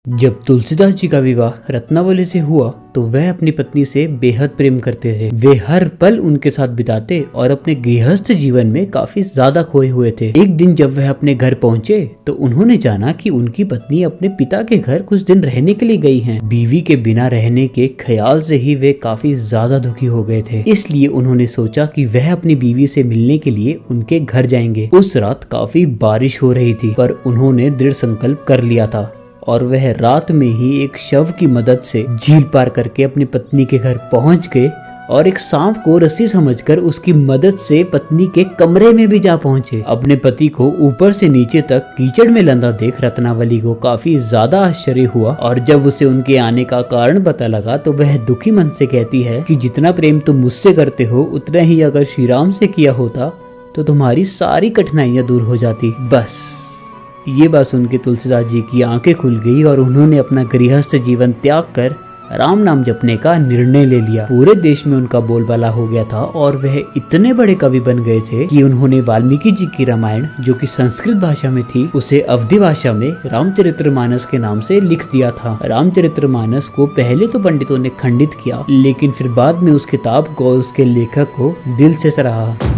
जब तुलसीदास जी का विवाह रत्नावली से हुआ तो वह अपनी पत्नी से बेहद प्रेम करते थे। वे हर पल उनके साथ बिताते और अपने गृहस्थ जीवन में काफी ज्यादा खोए हुए थे। एक दिन जब वह अपने घर पहुंचे तो उन्होंने जाना कि उनकी पत्नी अपने पिता के घर कुछ दिन रहने के लिए गई हैं। बीवी के बिना रहने के ख्याल से ही वे काफी ज्यादा दुखी हो गए थे। इसलिए उन्होंने सोचा कि वह अपनी बीवी से मिलने के लिए उनके घर जाएंगे। उस रात काफी बारिश हो रही थी, पर उन्होंने दृढ़ संकल्प कर लिया था और वह रात में ही एक शव की मदद से झील पार करके अपनी पत्नी के घर पहुंच गए और एक सांप को रस्सी समझकर उसकी मदद से पत्नी के कमरे में भी जा पहुंचे। अपने पति को ऊपर से नीचे तक कीचड़ में लंदा देख रत्नावली को काफी ज्यादा आश्चर्य हुआ और जब उसे उनके आने का कारण पता लगा तो वह दुखी मन से कहती है कि जितना प्रेम तुम मुझसे करते हो उतना ही अगर श्री राम से किया होता तो तुम्हारी सारी कठिनाइयां दूर हो जाती। बस ये बात सुन के तुलसीदास जी की आंखें खुल गई और उन्होंने अपना गृहस्थ जीवन त्याग कर राम नाम जपने का निर्णय ले लिया। पूरे देश में उनका बोलबाला हो गया था और वह इतने बड़े कवि बन गए थे कि उन्होंने वाल्मीकि जी की रामायण, जो कि संस्कृत भाषा में थी, उसे अवधी भाषा में रामचरितमानस के नाम से लिख दिया था। रामचरितमानस को पहले तो पंडितों ने खंडित किया, लेकिन फिर बाद में उस किताब को उसके लेखक को दिल से सराहा।